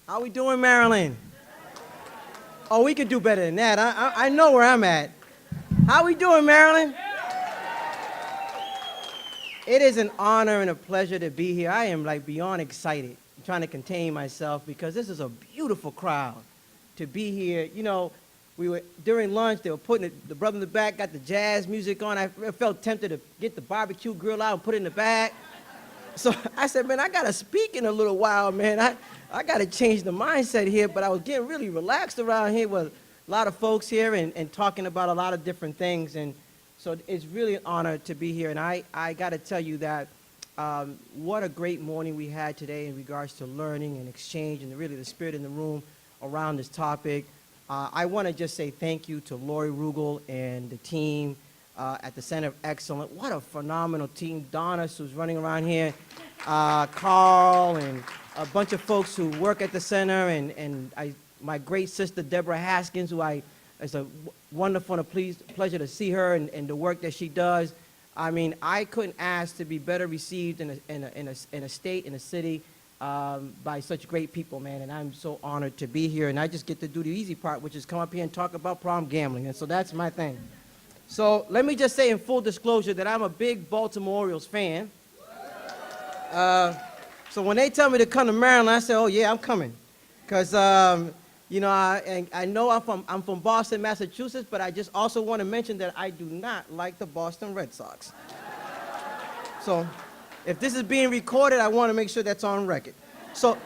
How we doing, Maryland? Oh, we could do better than that. I know where I'm at. How we doing, Maryland? It is an honor and a pleasure to be here. I am like beyond excited. I'm trying to contain myself because this is a beautiful crowd to be here. You know, during lunch, they were putting the brother in the back got the jazz music on. I felt tempted to get the barbecue grill out and put it in the back. So I said, man, I got to speak in a little while, man. I got to change the mindset here, but I was getting really relaxed around here with a lot of folks here and talking about a lot of different things. And so it's really an honor to be here. And I got to tell you that what a great morning we had today in regards to learning and exchange and really the spirit in the room around this topic. I want to just say thank you to Lori Rugel and the team at the Center of Excellence. What a phenomenal team. Donna, who's running around here, Carl, and a bunch of folks who work at the center, and my great sister, Deborah Haskins, who it's a wonderful and a pleasure to see her and the work that she does. I mean, I couldn't ask to be better received in a state, in a city, by such great people, man, and I'm so honored to be here. And I just get to do the easy part, which is come up here and talk about prom gambling, and so that's my thing. So let me just say in full disclosure that I'm a big Baltimore Orioles fan. So when they tell me to come to Maryland, I say, oh yeah, I'm coming. Because, you know, I know I'm from Boston, Massachusetts, but I just also want to mention that I do not like the Boston Red Sox. So if this is being recorded, I want to make sure that's on record. So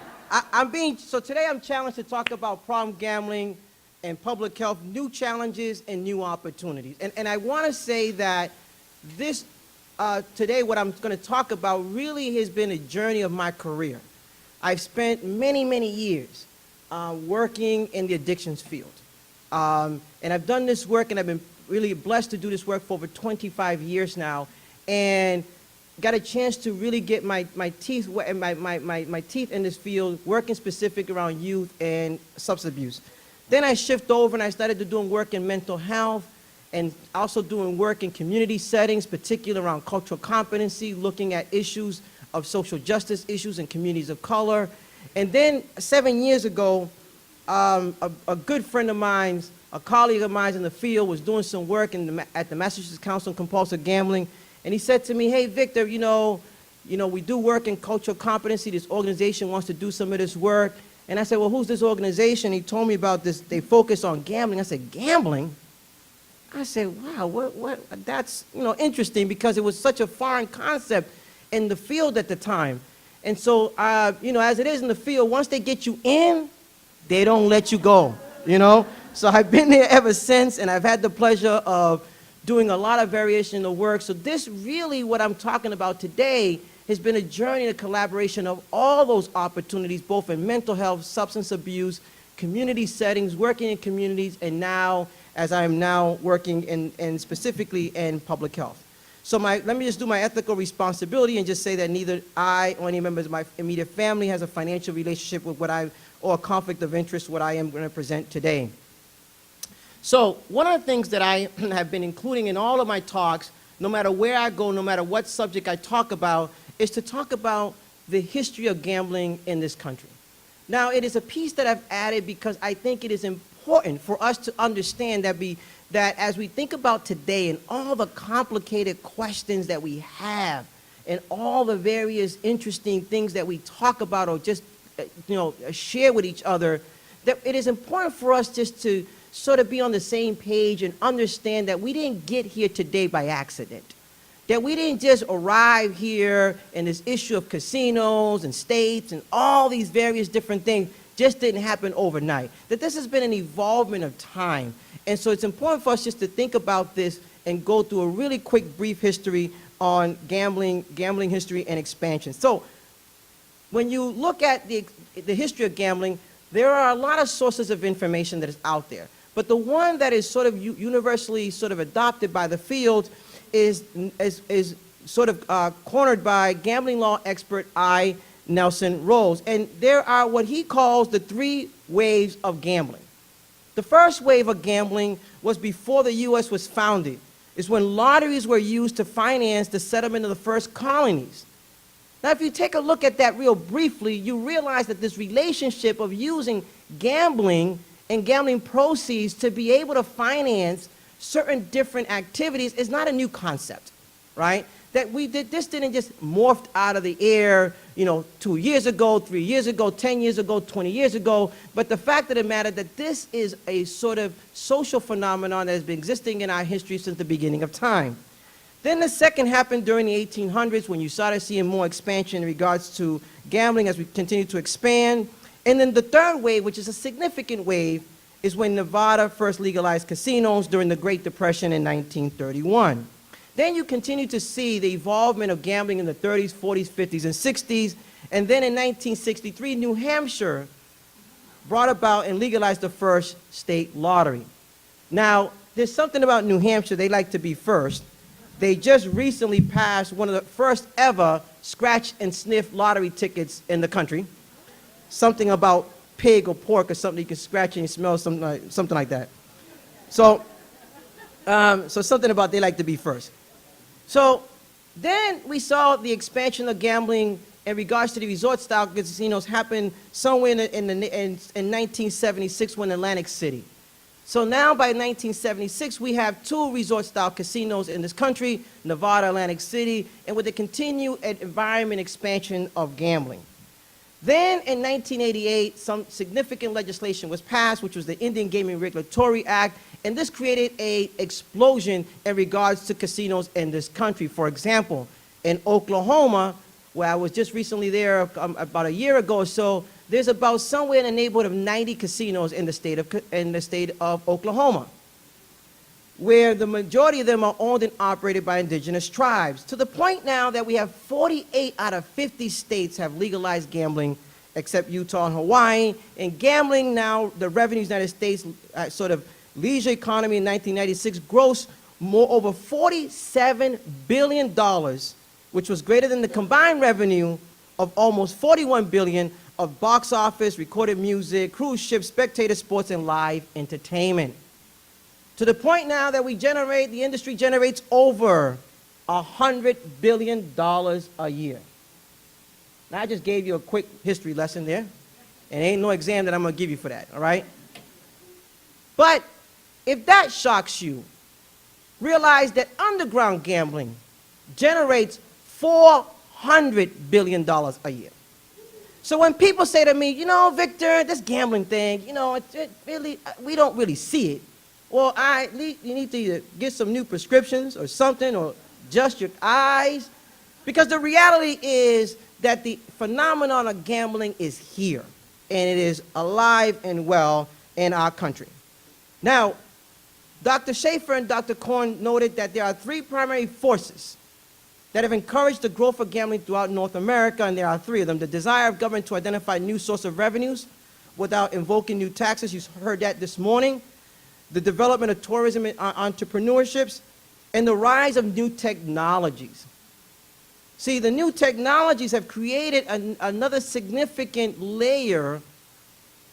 so today I'm challenged to talk about problem gambling and public health, new challenges and new opportunities. And I want to say that this, today what I'm going to talk about really has been a journey of my career. I've spent many, many years working in the addictions field. And I've done this work, and I've been really blessed to do this work for over 25 years now, and got a chance to really get my teeth in this field, working specific around youth and substance abuse. Then I shift over and I started doing work in mental health and also doing work in community settings, particularly around cultural competency, looking at issues of social justice issues in communities of color. And then 7 years ago, a good friend of mine, a colleague of mine in the field, was doing some work at the Massachusetts Council on Compulsive Gambling, and he said to me, hey, Victor, you know, we do work in cultural competency. This organization wants to do some of this work. And I said, well, who's this organization? He told me about this. They focus on gambling. I said, gambling? I said, wow, what? That's, you know, interesting, because it was such a foreign concept in the field at the time. And so, you know, as it is in the field, once they get you in, they don't let you go, you know? So I've been there ever since, and I've had the pleasure of doing a lot of variation in the work. So this really, what I'm talking about today, has been a journey of collaboration of all those opportunities, both in mental health, substance abuse, community settings, working in communities, and now, as I am now working in specifically in public health. So let me just do my ethical responsibility and just say that neither I or any members of my immediate family has a financial relationship with or a conflict of interest, what I am going to present today. So one of the things that I have been including in all of my talks, no matter where I go, no matter what subject I talk about, is to talk about the history of gambling in this country. Now, it is a piece that I've added because I think it is important for us to understand that as we think about today and all the complicated questions that we have and all the various interesting things that we talk about or just, you know, share with each other, that it is important for us just to sort of be on the same page and understand that we didn't get here today by accident. That we didn't just arrive here and this issue of casinos and states and all these various different things just didn't happen overnight. That this has been an evolvement of time. And so it's important for us just to think about this and go through a really quick brief history on gambling history and expansion. So when you look at the history of gambling, there are a lot of sources of information that is out there. But the one that is sort of universally sort of adopted by the field is sort of cornered by gambling law expert I. Nelson Rose. And there are what he calls the 3 waves of gambling. The first wave of gambling was before the U.S. was founded. It's when lotteries were used to finance the settlement of the first colonies. Now, if you take a look at that real briefly, you realize that this relationship of using gambling and gambling proceeds to be able to finance certain different activities is not a new concept, right? That this didn't just morph out of the air, 2 years ago, 3 years ago, 10 years ago, 20 years ago. But the fact of the matter that this is a sort of social phenomenon that has been existing in our history since the beginning of time. Then the second happened during the 1800s when you started seeing more expansion in regards to gambling as we continue to expand. And then the third wave, which is a significant wave, is when Nevada first legalized casinos during the Great Depression in 1931. Then you continue to see the evolvement of gambling in the 30s, 40s, 50s, and 60s. And then in 1963, New Hampshire brought about and legalized the first state lottery. Now, there's something about New Hampshire, they like to be first. They just recently passed one of the first ever scratch and sniff lottery tickets in the country. Something about pig or pork or something you can scratch and smell, something like that. So something about they like to be first. So then we saw the expansion of gambling in regards to the resort-style casinos happen somewhere in 1976 when Atlantic City. So now by 1976, we have 2 resort-style casinos in this country, Nevada, Atlantic City, and with the continued environment expansion of gambling. Then in 1988, some significant legislation was passed, which was the Indian Gaming Regulatory Act, and this created an explosion in regards to casinos in this country. For example, in Oklahoma, where I was just recently there about a year ago or so, there's about somewhere in the neighborhood of 90 casinos in the state of Oklahoma, where the majority of them are owned and operated by indigenous tribes, to the point now that we have 48 out of 50 states have legalized gambling, except Utah and Hawaii. And gambling now, the revenues of the United States, sort of leisure economy in 1996, grossed over $47 billion, which was greater than the combined revenue of almost $41 billion of box office, recorded music, cruise ships, spectator sports, and live entertainment. To the point now that the industry generates over $100 billion a year. Now, I just gave you a quick history lesson there, and ain't no exam that I'm going to give you for that, all right? But if that shocks you, realize that underground gambling generates $400 billion a year. So when people say to me, Victor, this gambling thing, we don't really see it. Well, you need to either get some new prescriptions or something, or adjust your eyes, because the reality is that the phenomenon of gambling is here, and it is alive and well in our country. Now, Dr. Schaefer and Dr. Korn noted that there are 3 primary forces that have encouraged the growth of gambling throughout North America, and there are 3 of them. The desire of government to identify new source of revenues without invoking new taxes. You heard that this morning. The development of tourism and entrepreneurships, and the rise of new technologies. See, the new technologies have created another significant layer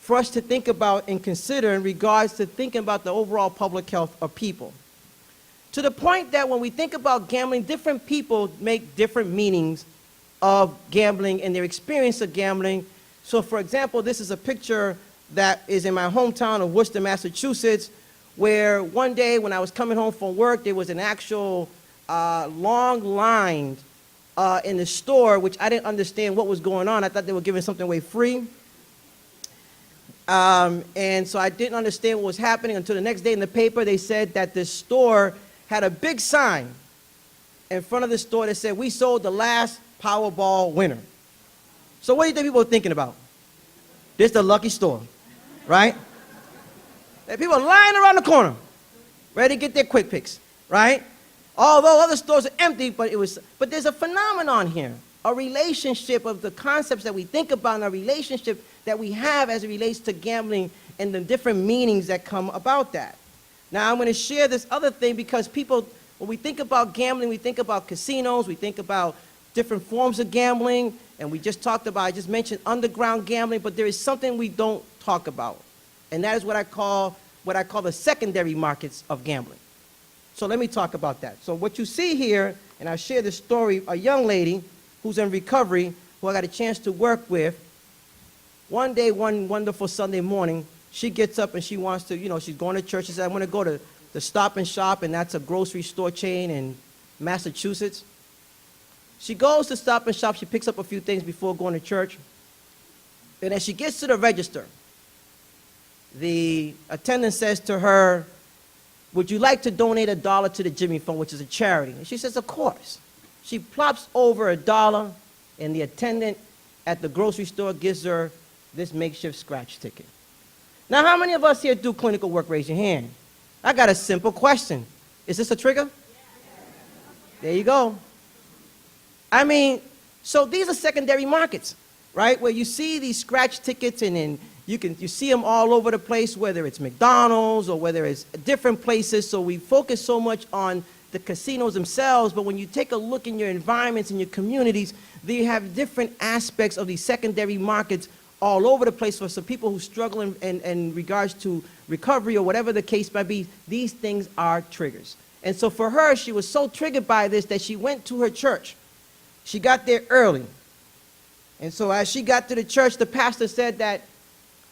for us to think about and consider in regards to thinking about the overall public health of people. To the point that when we think about gambling, different people make different meanings of gambling and their experience of gambling. So for example, this is a picture that is in my hometown of Worcester, Massachusetts, where one day when I was coming home from work, there was an actual long line in the store, which I didn't understand what was going on. I thought they were giving something away free. And so I didn't understand what was happening until the next day in the paper they said that this store had a big sign in front of the store that said, "We sold the last Powerball winner." So what do you think people are thinking about? This is the lucky store, right? And people are lying around the corner, ready to get their quick picks, right? Although other stores are empty, but there's a phenomenon here, a relationship of the concepts that we think about and a relationship that we have as it relates to gambling and the different meanings that come about that. Now, I'm going to share this other thing because people, when we think about gambling, we think about casinos, we think about different forms of gambling, and I just mentioned underground gambling, but there is something we don't talk about, and that is what I call the secondary markets of gambling. So let me talk about that. So what you see here, and I'll share this story, a young lady who's in recovery, who I got a chance to work with. One day, one wonderful Sunday morning, she gets up and she wants to, she's going to church. She said, I want to go to the Stop and Shop, and that's a grocery store chain in Massachusetts. She goes to Stop and Shop. She picks up a few things before going to church. And as she gets to the register, the attendant says to her, would you like to donate $1 to the Jimmy Fund, which is a charity? And she says, of course. She plops over $1, and the attendant at the grocery store gives her this makeshift scratch ticket. Now, how many of us here do clinical work? Raise your hand. I got a simple question. Is this a trigger? There you go. I mean, so these are secondary markets, right? Where you see these scratch tickets, and then you see them all over the place, whether it's McDonald's or whether it's different places. So we focus so much on the casinos themselves, but when you take a look in your environments and your communities, you have different aspects of these secondary markets all over the place for some people who struggle in regards to recovery or whatever the case might be. These things are triggers. And so for her, she was so triggered by this that she went to her church. She got there early. And so as she got to the church, the pastor said that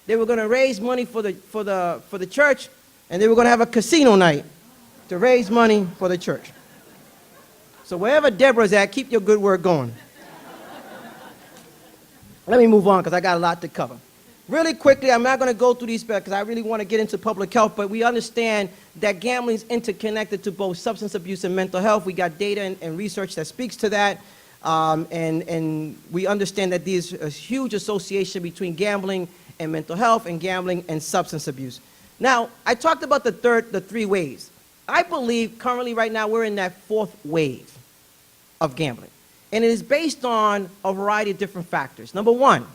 they were going to raise money for the church, and they were going to have a casino night to raise money for the church. So wherever Deborah's at, keep your good work going. Let me move on because I got a lot to cover. Really quickly, I'm not going to go through these because I really want to get into public health, but we understand that gambling is interconnected to both substance abuse and mental health. We got data and research that speaks to that. And we understand that there's a huge association between gambling and mental health, and gambling and substance abuse. Now, I talked about the three waves. I believe currently right now we're in that fourth wave of gambling. And it is based on a variety of different factors. Number one,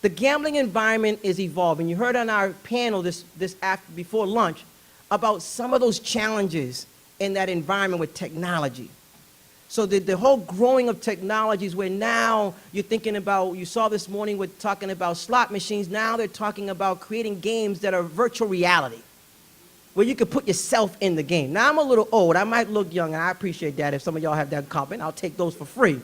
the gambling environment is evolving. You heard on our panel before lunch about some of those challenges in that environment with technology. So the whole growing of technologies where now you're thinking about, you saw this morning we're talking about slot machines, now they're talking about creating games that are virtual reality, where you could put yourself in the game. Now I'm a little old, I might look young, and I appreciate that. If some of y'all have that comment, I'll take those for free.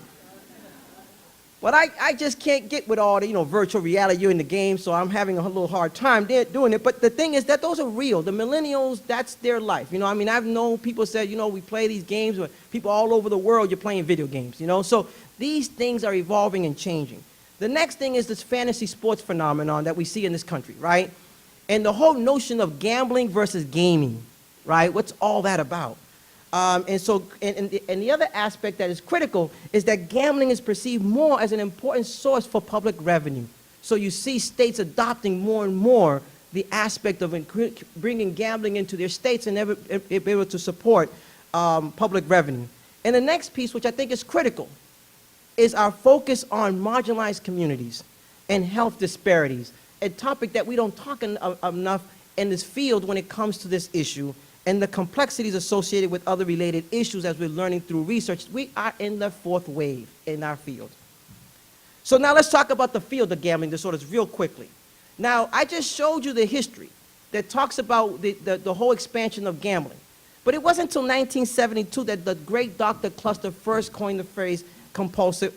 But I just can't get with all the, virtual reality, you're in the game, so I'm having a little hard time doing it. But the thing is that those are real. The millennials, that's their life. I've known people said, we play these games with people all over the world, you're playing video games, So these things are evolving and changing. The next thing is this fantasy sports phenomenon that we see in this country, right? And the whole notion of gambling versus gaming, right? What's all that about? And the other aspect that is critical is that gambling is perceived more as an important source for public revenue. So you see states adopting more and more the aspect of bringing gambling into their states and be able to support public revenue. And the next piece, which I think is critical, is our focus on marginalized communities and health disparities, a topic that we don't talk enough in this field when it comes to this issue, and the complexities associated with other related issues as we're learning through research. We are in the fourth wave in our field. So now let's talk about the field of gambling disorders real quickly. Now, I just showed you the history that talks about the whole expansion of gambling. But it wasn't until 1972 that the great Dr. Cluster first coined the phrase compulsive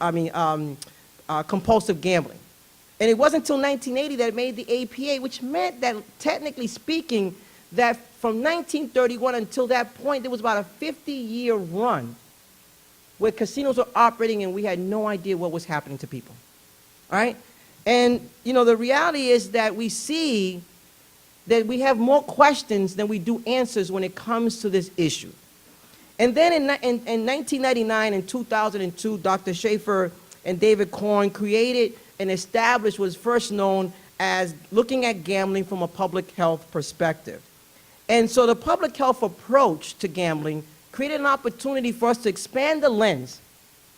gambling. And it wasn't until 1980 that it made the APA, which meant that, technically speaking, that from 1931 until that point, there was about a 50-year run where casinos were operating and we had no idea what was happening to people, all right? And, the reality is that we see that we have more questions than we do answers when it comes to this issue. And then in 1999 and 2002, Dr. Schaefer and David Korn created and established what was first known as looking at gambling from a public health perspective. And so the public health approach to gambling created an opportunity for us to expand the lens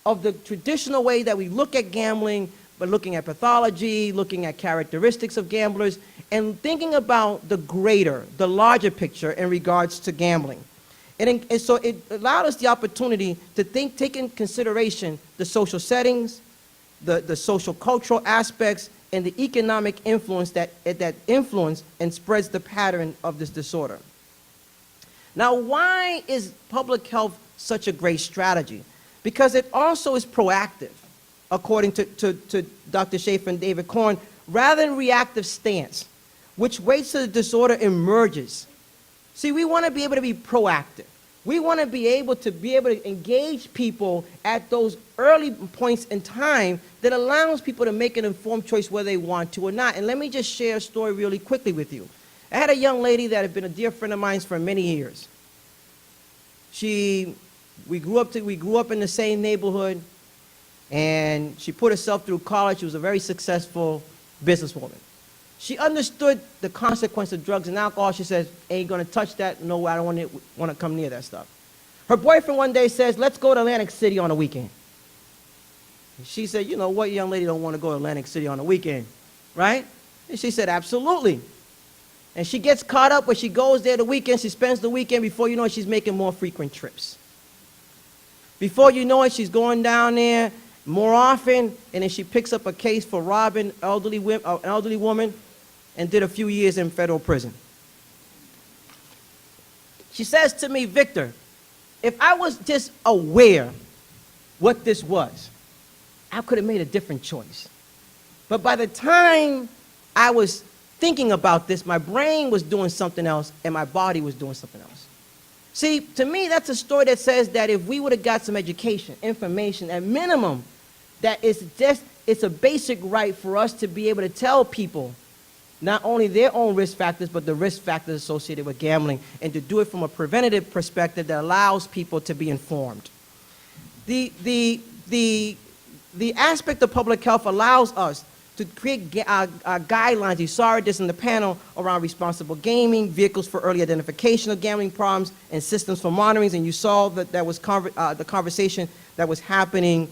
of the traditional way that we look at gambling, but looking at pathology, looking at characteristics of gamblers, and thinking about the greater, the larger picture in regards to gambling. And so it allowed us the opportunity to take in consideration the social settings, the social cultural aspects, and the economic influence that influence and spreads the pattern of this disorder. Now, why is public health such a great strategy? Because it also is proactive. according to Dr. Schaefer and David Korn, rather than reactive stance, which waits till the disorder emerges. See, we want to be able to be proactive. We want to be able to engage people at those early points in time that allows people to make an informed choice whether they want to or not. And let me just share a story really quickly with you. I had a young lady that had been a dear friend of mine for many years. We grew up in the same neighborhood, and she put herself through college. She was a very successful businesswoman. She understood the consequence of drugs and alcohol. She says, ain't gonna touch that. No, I don't want to come near that stuff. Her boyfriend one day says, let's go to Atlantic City on a weekend. And she said, you know what, young lady don't want to go to Atlantic City on a weekend, right? And she said, absolutely. And she gets caught up when she goes there the weekend. She spends the weekend. Before you know it, she's making more frequent trips. Before you know it, she's going down there more often, and then she picks up a case for robbing an elderly woman and did a few years in federal prison. She says to me, Victor, if I was just aware what this was, I could have made a different choice. But by the time I was thinking about this, my brain was doing something else and my body was doing something else. See, to me, that's a story that says that if we would have got some education, information, at minimum, that it's a basic right for us to be able to tell people not only their own risk factors, but the risk factors associated with gambling, and to do it from a preventative perspective that allows people to be informed. The aspect of public health allows us to create guidelines. You saw this in the panel around responsible gaming, vehicles for early identification of gambling problems, and systems for monitoring, and you saw that was the conversation that was happening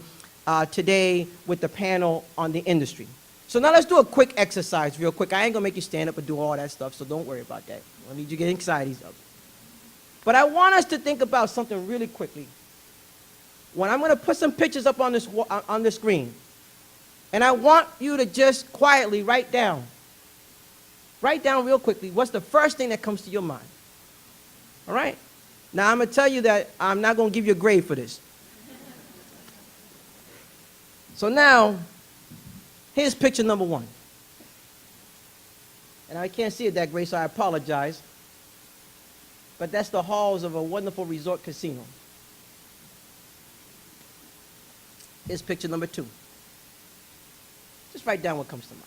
today with the panel on the industry. So now let's do a quick exercise real quick. I ain't gonna make you stand up and do all that stuff, so don't worry about that. I need you to get anxiety up. But I want us to think about something really quickly. When I'm gonna put some pictures up on the screen, and I want you to just quietly write down real quickly what's the first thing that comes to your mind. All right? Now I'm gonna tell you that I'm not gonna give you a grade for this. So now, here's picture number one. And I can't see it that great, so I apologize. But that's the halls of a wonderful resort casino. Here's picture number two. Just write down what comes to mind.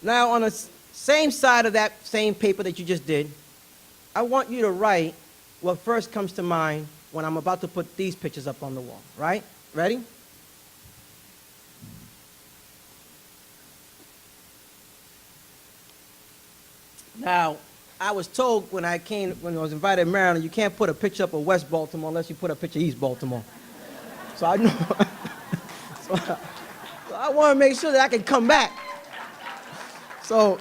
Now, on the same side of that same paper that you just did, I want you to write what first comes to mind when I'm about to put these pictures up on the wall, right? Ready? Now, I was told when I was invited to Maryland, you can't put a picture up of West Baltimore unless you put a picture of East Baltimore. So I know, so I want to make sure that I can come back. So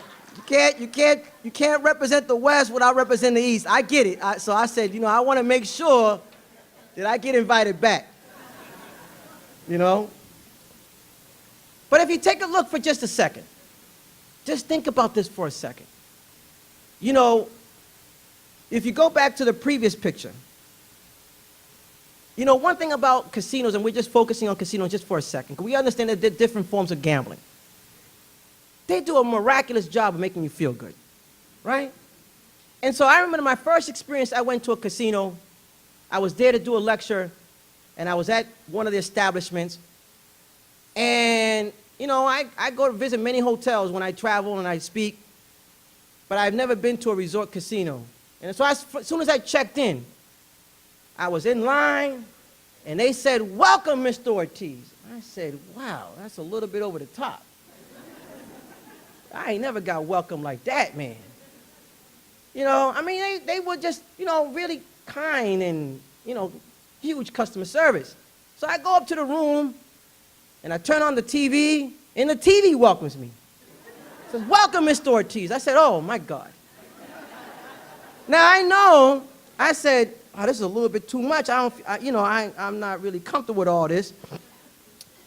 you can't represent the West without representing the East. I get it. So I said, I want to make sure that I get invited back. But if you take a look for just a second, just think about this for a second. If you go back to the previous picture, one thing about casinos, and we're just focusing on casinos just for a second, because we understand that there are different forms of gambling. They do a miraculous job of making you feel good, right? And so I remember my first experience, I went to a casino. I was there to do a lecture, and I was at one of the establishments. And, I go to visit many hotels when I travel and I speak, but I've never been to a resort casino. And so as soon as I checked in, I was in line, and they said, "Welcome, Mr. Ortiz." I said, wow, that's a little bit over the top. I ain't never got welcome like that, man. They were just, really kind and, huge customer service. So I go up to the room, and I turn on the TV, and the TV welcomes me. It says, "Welcome, Mr. Ortiz." I said, oh, my God. Now, I said, oh, this is a little bit too much. I'm not really comfortable with all this.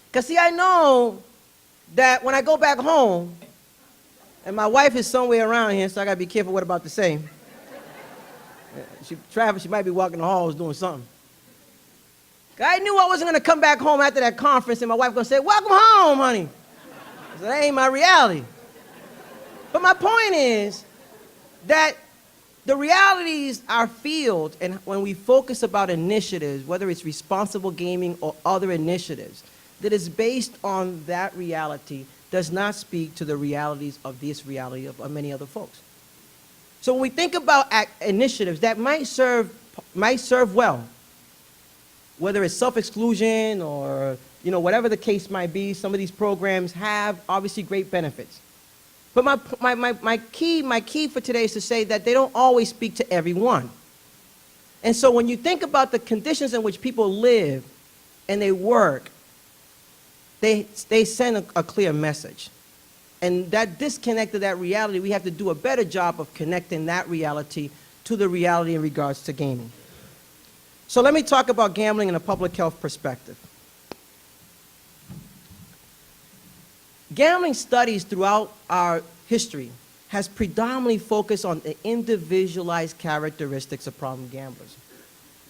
Because, see, I know that when I go back home, and my wife is somewhere around here, so I got to be careful what I'm about to say. She might be walking the halls doing something. I knew I wasn't going to come back home after that conference and my wife going to say, welcome home, honey. So that ain't my reality. But my point is that the realities our field, and when we focus about initiatives, whether it's responsible gaming or other initiatives, that is based on that reality does not speak to the realities of this reality of many other folks. So when we think about initiatives that might serve well, whether it's self-exclusion or whatever the case might be, some of these programs have obviously great benefits. But my key for today is to say that they don't always speak to everyone. And so when you think about the conditions in which people live and they work, they send a clear message. And that disconnect of that reality, we have to do a better job of connecting that reality to the reality in regards to gaming. So let me talk about gambling in a public health perspective. Gambling studies throughout our history has predominantly focused on the individualized characteristics of problem gamblers.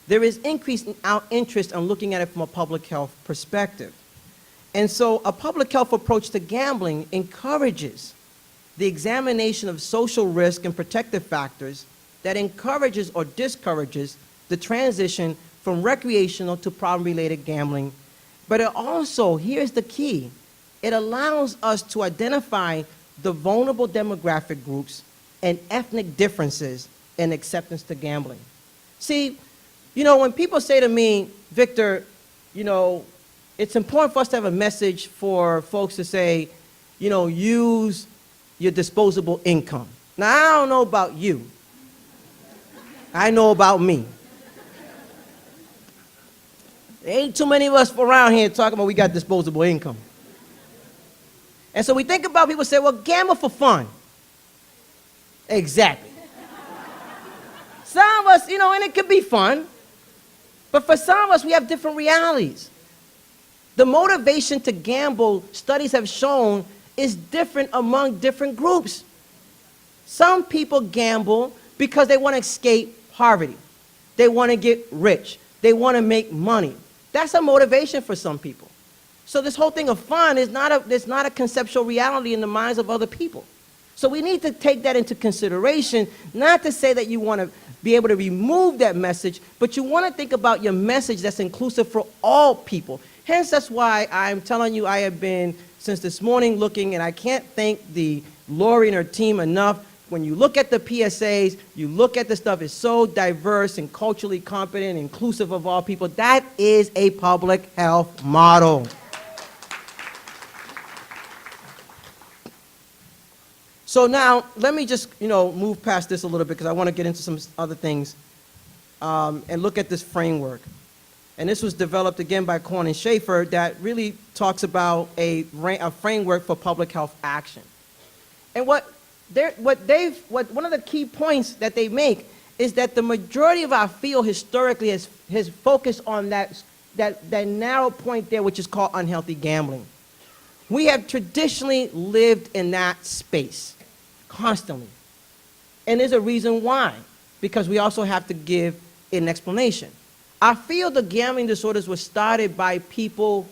There is increased interest in looking at it from a public health perspective. And so a public health approach to gambling encourages the examination of social risk and protective factors that encourages or discourages the transition from recreational to problem-related gambling. But it also, here's the key, it allows us to identify the vulnerable demographic groups and ethnic differences in acceptance to gambling. See, when people say to me, Victor, it's important for us to have a message for folks to say, use your disposable income. Now, I don't know about you. I know about me. There ain't too many of us around here talking about we got disposable income. And so we think about people say, well, gamble for fun. Exactly. Some of us, and it could be fun, but for some of us, we have different realities. The motivation to gamble, studies have shown, is different among different groups. Some people gamble because they want to escape poverty. They want to get rich. They want to make money. That's a motivation for some people. So this whole thing of fun is not a conceptual reality in the minds of other people. So we need to take that into consideration, not to say that you want to be able to remove that message, but you want to think about your message that's inclusive for all people. Hence, that's why I'm telling you I have been, since this morning, looking, and I can't thank the Lori and her team enough. When you look at the PSAs, you look at the stuff, it's so diverse and culturally competent, inclusive of all people. That is a public health model. So now, let me just, move past this a little bit because I want to get into some other things and look at this framework. And this was developed again by Korn and Schaefer that really talks about a framework for public health action. And one of the key points that they make is that the majority of our field historically has focused on that narrow point there, which is called unhealthy gambling. We have traditionally lived in that space constantly. And there's a reason why, because we also have to give an explanation. Our field of gambling disorders was started by people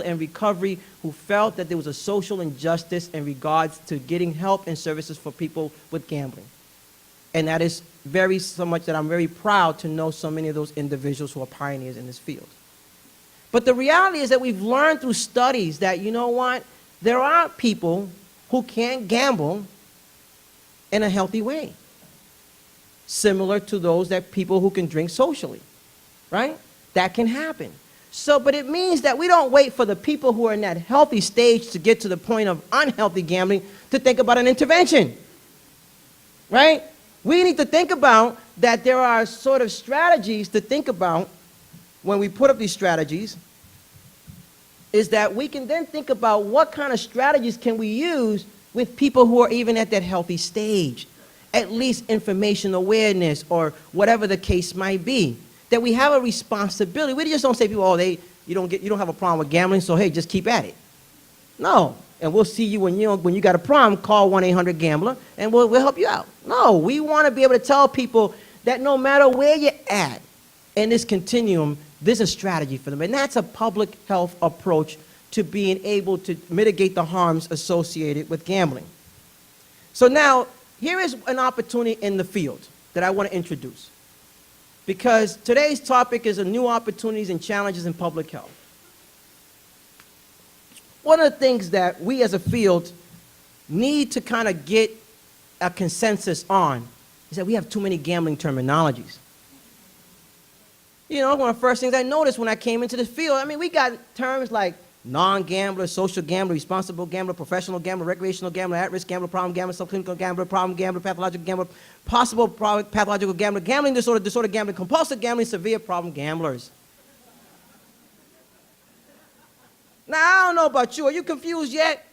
in recovery who felt that there was a social injustice in regards to getting help and services for people with gambling. And that is so much that I'm very proud to know so many of those individuals who are pioneers in this field. But the reality is that we've learned through studies that, there are people who can't gamble in a healthy way, similar to people who can drink socially. Right? That can happen. So, but it means that we don't wait for the people who are in that healthy stage to get to the point of unhealthy gambling to think about an intervention. Right? We need to think about that there are sort of strategies to think about when we put up these strategies, is that we can then think about what kind of strategies can we use with people who are even at that healthy stage, at least information awareness or whatever the case might be. That we have a responsibility. We just don't say to people, you don't have a problem with gambling, so hey, just keep at it. No, and we'll see you when you got a problem, call 1-800-GAMBLER, and we'll help you out. No, we want to be able to tell people that no matter where you're at in this continuum, there's a strategy for them. And that's a public health approach to being able to mitigate the harms associated with gambling. So now, here is an opportunity in the field that I want to introduce. Because today's topic is new opportunities and challenges in public health. One of the things that we as a field need to kind of get a consensus on is that we have too many gambling terminologies. You know, one of the first things I noticed when I came into the field, I mean, we got terms like non-gambler, social gambler, responsible gambler, professional gambler, recreational gambler, at-risk gambler, problem gambler, subclinical gambler, problem gambler, pathological gambler, possible pathological gambler, gambling disorder gambling, compulsive gambling, severe problem gamblers. Now, I don't know about you. Are you confused yet?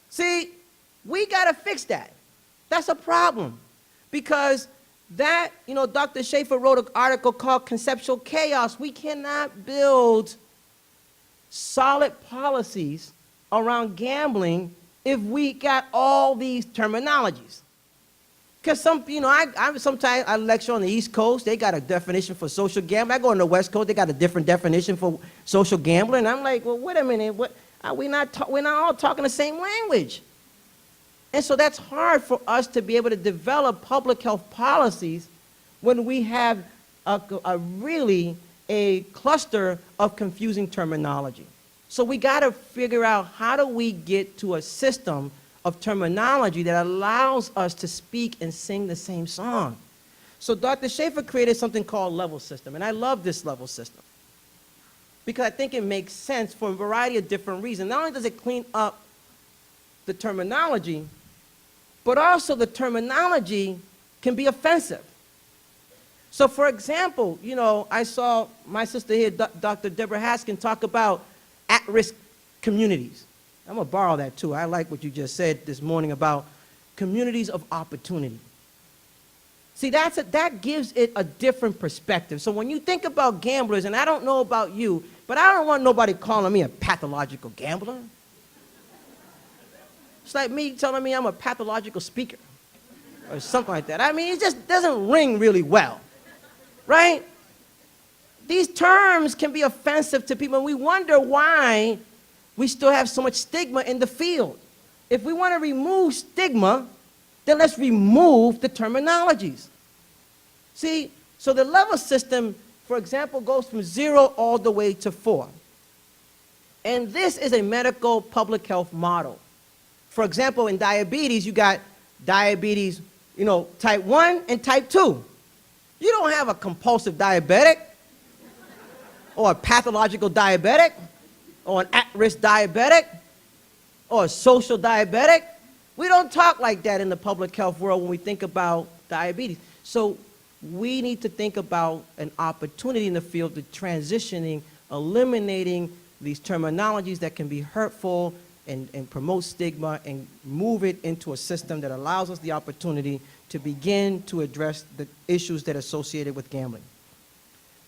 See, we got to fix that. That's a problem. Because that, you know, Dr. Schaefer wrote an article called Conceptual Chaos. We cannot build solid policies around gambling if we got all these terminologies. Because some, you know, sometimes I lecture on the East Coast, they got a definition for social gambling. I go on the West Coast, they got a different definition for social gambling. And I'm like, well, wait a minute, we're not all talking the same language. And so that's hard for us to be able to develop public health policies when we have really a cluster of confusing terminology. So we got to figure out, how do we get to a system of terminology that allows us to speak and sing the same song? So Dr. Schaefer created something called level system, and I love this level system because I think it makes sense for a variety of different reasons. Not only does it clean up the terminology, but also the terminology can be offensive. So for example, you know, I saw my sister here, Dr. Deborah Haskin, talk about at-risk communities. I'm going to borrow that too. I like what you just said this morning about communities of opportunity. See, that gives it a different perspective. So when you think about gamblers, and I don't know about you, but I don't want nobody calling me a pathological gambler. It's like me telling me I'm a pathological speaker or something like that. I mean, it just doesn't ring really well, right? These terms can be offensive to people, and we wonder why we still have so much stigma in the field. If we want to remove stigma, then let's remove the terminologies. See, so the level system, for example, goes from 0 all the way to 4. And this is a medical public health model. For example, in diabetes, you got diabetes, you know, type 1 and type 2. You don't have a compulsive diabetic or a pathological diabetic or an at-risk diabetic or a social diabetic. We don't talk like that in the public health world when we think about diabetes. So we need to think about an opportunity in the field of transitioning, eliminating these terminologies that can be hurtful and promote stigma, and move it into a system that allows us the opportunity to begin to address the issues that are associated with gambling.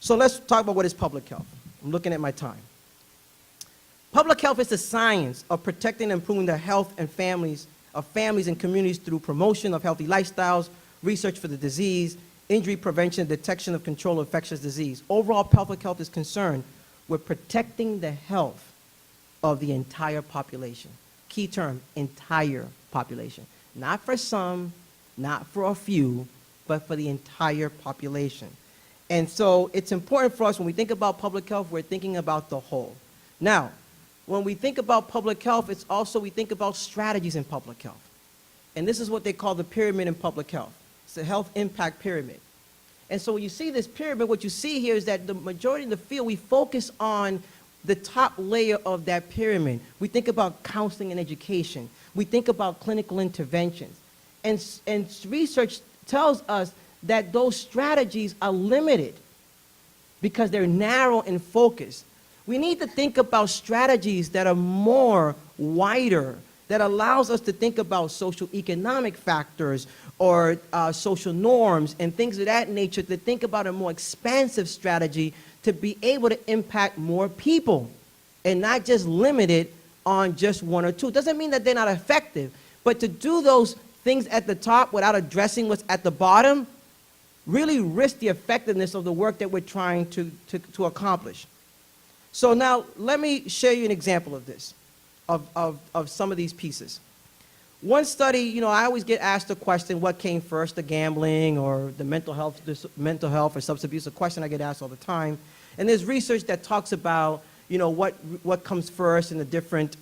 So let's talk about what is public health. I'm looking at my time. Public health is the science of protecting and improving the health and families and communities through promotion of healthy lifestyles, research for the disease, injury prevention, detection of control of infectious disease. Overall, public health is concerned with protecting the health of the entire population. Key term, entire population. Not for some, not for a few, but for the entire population. And so it's important for us, when we think about public health, we're thinking about the whole. Now, when we think about public health, it's also, we think about strategies in public health. And this is what they call the pyramid in public health. It's a health impact pyramid. And so when you see this pyramid, what you see here is that the majority of the field, we focus on the top layer of that pyramid. We think about counseling and education. We think about clinical interventions. And research tells us that those strategies are limited because they're narrow in focus. We need to think about strategies that are more wider, that allows us to think about social economic factors or social norms and things of that nature, to think about a more expansive strategy to be able to impact more people and not just limited on just one or two. Doesn't mean that they're not effective, but to do those things at the top without addressing what's at the bottom, really risk the effectiveness of the work that we're trying to accomplish. So now, let me show you an example of this, of some of these pieces. One study, you know, I always get asked the question, what came first, the gambling or the mental health or substance abuse, a question I get asked all the time. And there's research that talks about, you know, what comes first in the different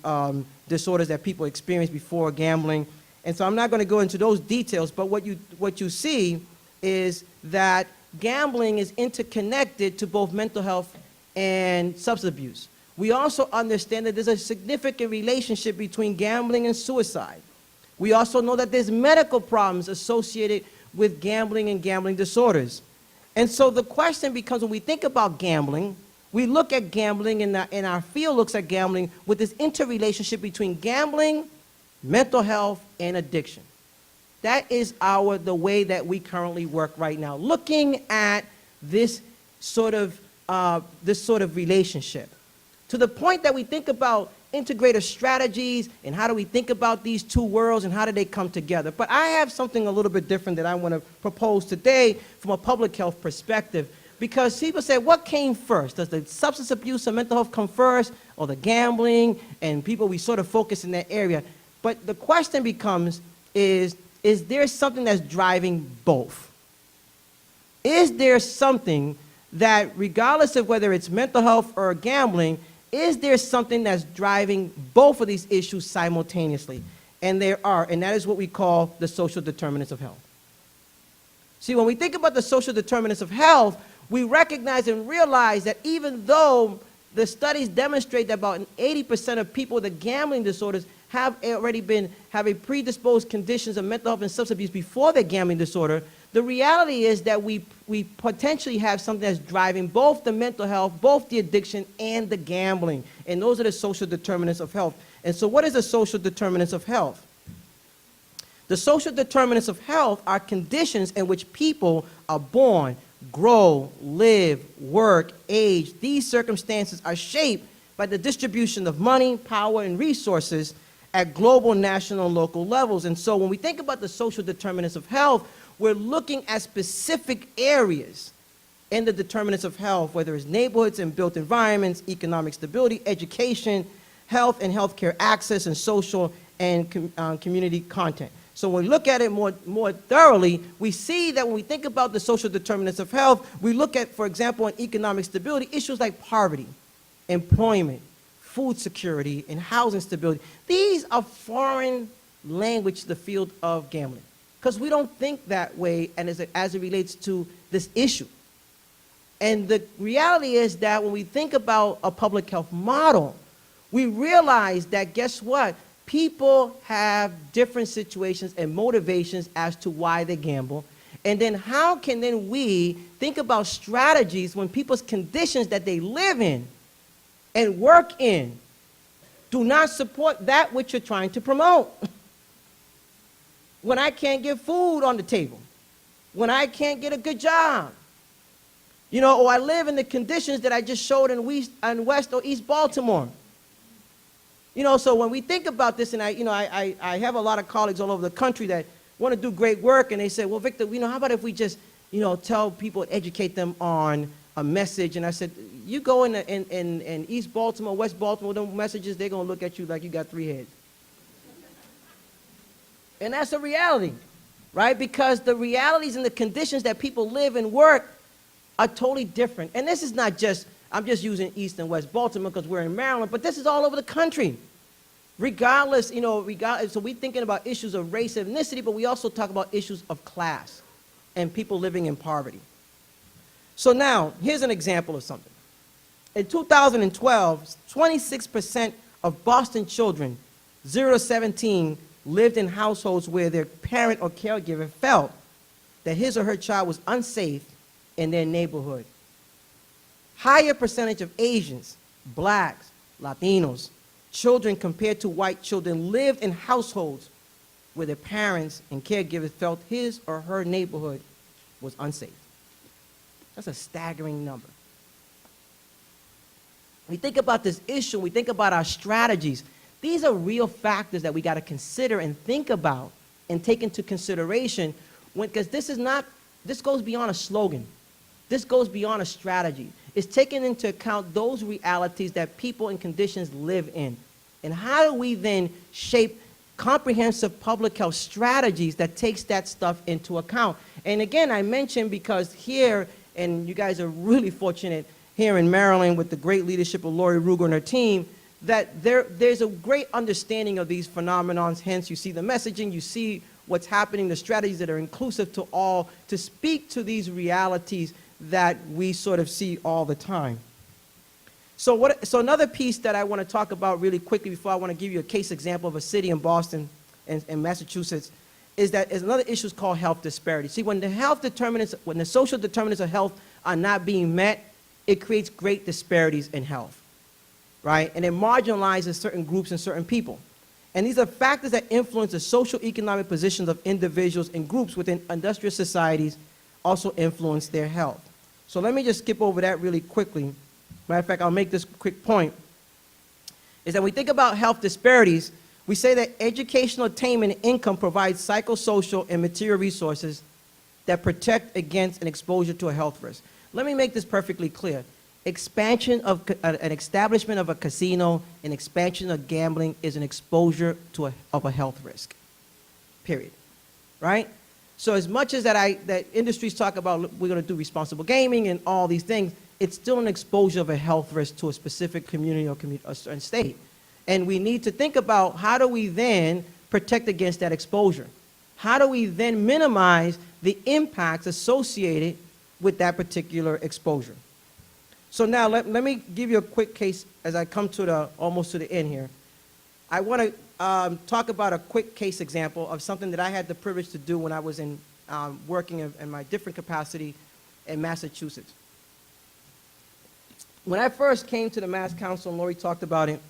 disorders that people experience before gambling. And so I'm not going to go into those details, but what you see is that gambling is interconnected to both mental health and substance abuse. We also understand that there's a significant relationship between gambling and suicide. We also know that there's medical problems associated with gambling and gambling disorders. And so the question becomes, when we think about gambling, we look at gambling, and our field looks at gambling with this interrelationship between gambling, mental health, and addiction. That is the way that we currently work right now, looking at this sort of relationship. To the point that we think about integrative strategies and how do we think about these two worlds and how do they come together. But I have something a little bit different that I want to propose today from a public health perspective, because people say, what came first? Does the substance abuse or mental health come first, or the gambling? And people, we sort of focus in that area. But the question becomes, is there something that's driving both? Is there something that, regardless of whether it's mental health or gambling, is there something that's driving both of these issues simultaneously? And there are, and that is what we call the social determinants of health. See, when we think about the social determinants of health, we recognize and realize that even though the studies demonstrate that about 80% of people with gambling disorders have a predisposed conditions of mental health and substance abuse before their gambling disorder, the reality is that we potentially have something that's driving both the mental health, both the addiction, and the gambling. And those are the social determinants of health. And so what is the social determinants of health? The social determinants of health are conditions in which people are born, grow, live, work, age. These circumstances are shaped by the distribution of money, power, and resources at global, national, and local levels. And so when we think about the social determinants of health, we're looking at specific areas in the determinants of health, whether it's neighborhoods and built environments, economic stability, education, health and healthcare access, and social and community content. So when we look at it more thoroughly, we see that when we think about the social determinants of health, we look at, for example, in economic stability, issues like poverty, employment, food security, and housing stability. These are foreign language to the field of gambling, because we don't think that way and as it relates to this issue. And the reality is that when we think about a public health model, we realize that, guess what? People have different situations and motivations as to why they gamble. And then how can then we think about strategies when people's conditions that they live in and work in do not support that which you're trying to promote? When I can't get food on the table, when I can't get a good job, you know, or I live in the conditions that I just showed in West or East Baltimore. You know, so when we think about this, and I have a lot of colleagues all over the country that want to do great work, and they say, well, Victor, you know, how about if we just, you know, tell people, educate them on a message? And I said, you go in East Baltimore, West Baltimore, those messages, they're going to look at you like you got 3 heads. And that's a reality, right? Because the realities and the conditions that people live and work are totally different. And this is not just, I'm just using East and West Baltimore because we're in Maryland, but this is all over the country. Regardless, you know, so we're thinking about issues of race and ethnicity, but we also talk about issues of class and people living in poverty. So now, here's an example of something. In 2012, 26% of Boston children, 0 to 17, lived in households where their parent or caregiver felt that his or her child was unsafe in their neighborhood. Higher percentage of Asians, blacks, Latinos, children compared to white children lived in households where their parents and caregivers felt his or her neighborhood was unsafe. That's a staggering number. We think about this issue, we think about our strategies. These are real factors that we got to consider and think about and take into consideration, because this is not this goes beyond a slogan. This goes beyond a strategy. It's taking into account those realities that people and conditions live in. And how do we then shape comprehensive public health strategies that takes that stuff into account? And again, I mentioned because here, and you guys are really fortunate here in Maryland with the great leadership of Lori Ruger and her team, that there's a great understanding of these phenomenons. Hence, you see the messaging, you see what's happening, the strategies that are inclusive to all, to speak to these realities that we sort of see all the time. So another piece that I want to talk about really quickly before I want to give you a case example of a city in Boston and Massachusetts is another issue is called health disparity. See, when the social determinants of health are not being met, it creates great disparities in health, right? And it marginalizes certain groups and certain people. And these are factors that influence the social economic positions of individuals and groups within industrial societies, also influence their health. So let me just skip over that really quickly. Matter of fact, I'll make this quick point, is that when we think about health disparities, we say that educational attainment and income provide psychosocial and material resources that protect against an exposure to a health risk. Let me make this perfectly clear. Expansion of an establishment of a casino and expansion of gambling is an exposure to a health risk, period, right? So as much as that industries talk about we're going to do responsible gaming and all these things, it's still an exposure of a health risk to a specific community or a certain state. And we need to think about how do we then protect against that exposure? How do we then minimize the impacts associated with that particular exposure? So now let me give you a quick case as I come to almost to the end here. I want to talk about a quick case example of something that I had the privilege to do when I was working in my different capacity in Massachusetts. When I first came to the Mass Council, and Lori talked about it,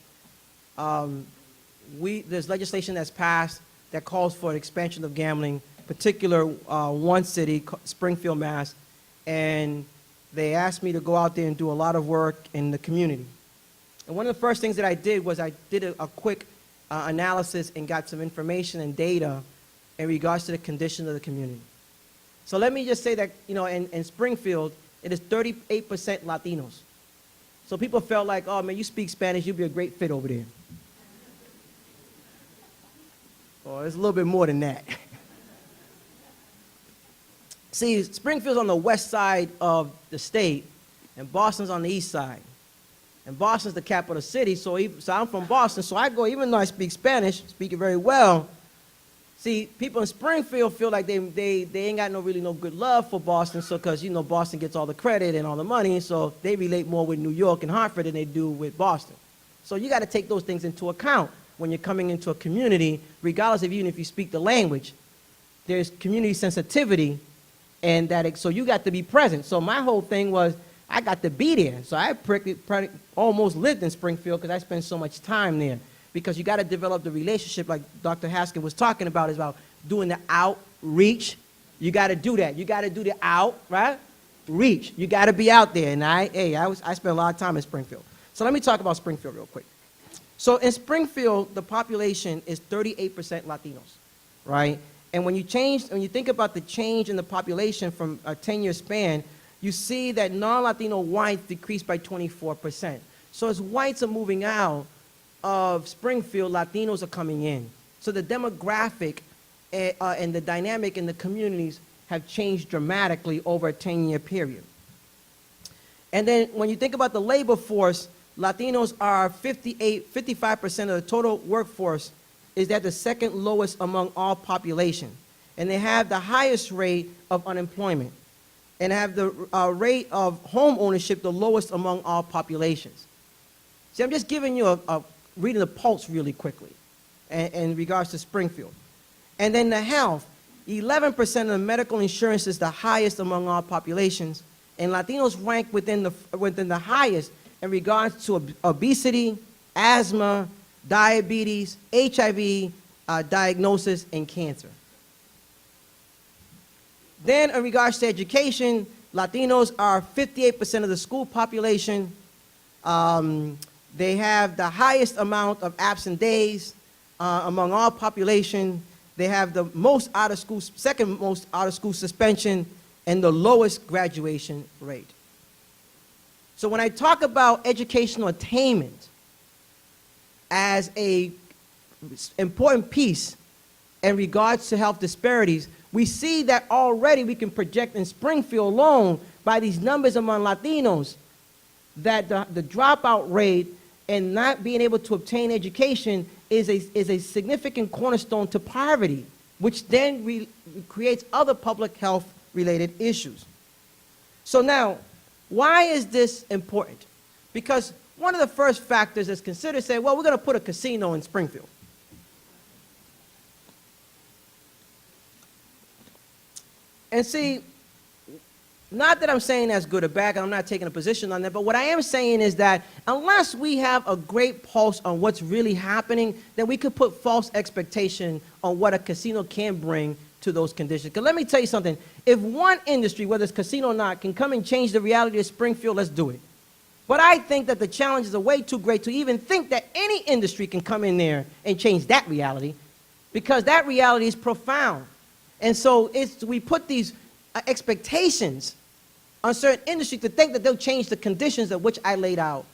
there's legislation that's passed that calls for an expansion of gambling, particular one city, Springfield, Mass, and they asked me to go out there and do a lot of work in the community. And one of the first things that I did was I did a quick analysis and got some information and data in regards to the condition of the community. So let me just say that, in Springfield, it is 38% Latinos. So people felt like, oh man, you speak Spanish, you'd be a great fit over there. Well, it's a little bit more than that. See, Springfield's on the west side of the state, and Boston's on the east side. And Boston's the capital city, so I'm from Boston, so I go, even though I speak Spanish, speak it very well, see, people in Springfield feel like they ain't got no good love for Boston, so because, Boston gets all the credit and all the money, so they relate more with New York and Hartford than they do with Boston. So you got to take those things into account when you're coming into a community, regardless of even if you speak the language. There's community sensitivity, and so you got to be present. So my whole thing was, I got to be there. So I almost lived in Springfield because I spent so much time there. Because you got to develop the relationship, like Dr. Haskin was talking about, is about doing the outreach. You got to do that. You got to do the reach. You got to be out there. And I spent a lot of time in Springfield. So let me talk about Springfield real quick. So in Springfield, the population is 38% Latinos, right? And when you think about the change in the population from a 10-year span, you see that non-Latino whites decreased by 24%. So as whites are moving out of Springfield, Latinos are coming in. So the demographic and the dynamic in the communities have changed dramatically over a 10-year period. And then when you think about the labor force, Latinos are 55% of the total workforce, is that the second lowest among all population. And they have the highest rate of unemployment and have the rate of home ownership the lowest among all populations. See, I'm just giving you reading the pulse really quickly in regards to Springfield. And then the health, 11% of the medical insurance is the highest among all populations, and Latinos rank within the highest in regards to obesity, asthma, diabetes, HIV diagnosis, and cancer. Then in regards to education, Latinos are 58% of the school population. They have the highest amount of absent days among all population. They have the most second most out-of-school suspension, and the lowest graduation rate. So when I talk about educational attainment as an important piece in regards to health disparities, we see that already we can project in Springfield alone by these numbers among Latinos that the dropout rate and not being able to obtain education is a significant cornerstone to poverty, which then creates other public health related issues. So now, why is this important? Because one of the first factors is considered, say, well, we're going to put a casino in Springfield. And see, not that I'm saying that's good or bad, I'm not taking a position on that, but what I am saying is that unless we have a great pulse on what's really happening, then we could put false expectation on what a casino can bring to those conditions. Because let me tell you something, if one industry, whether it's casino or not, can come and change the reality of Springfield, let's do it. But I think that the challenges are way too great to even think that any industry can come in there and change that reality, because that reality is profound. And so we put these expectations on certain industries to think that they'll change the conditions of which I laid out.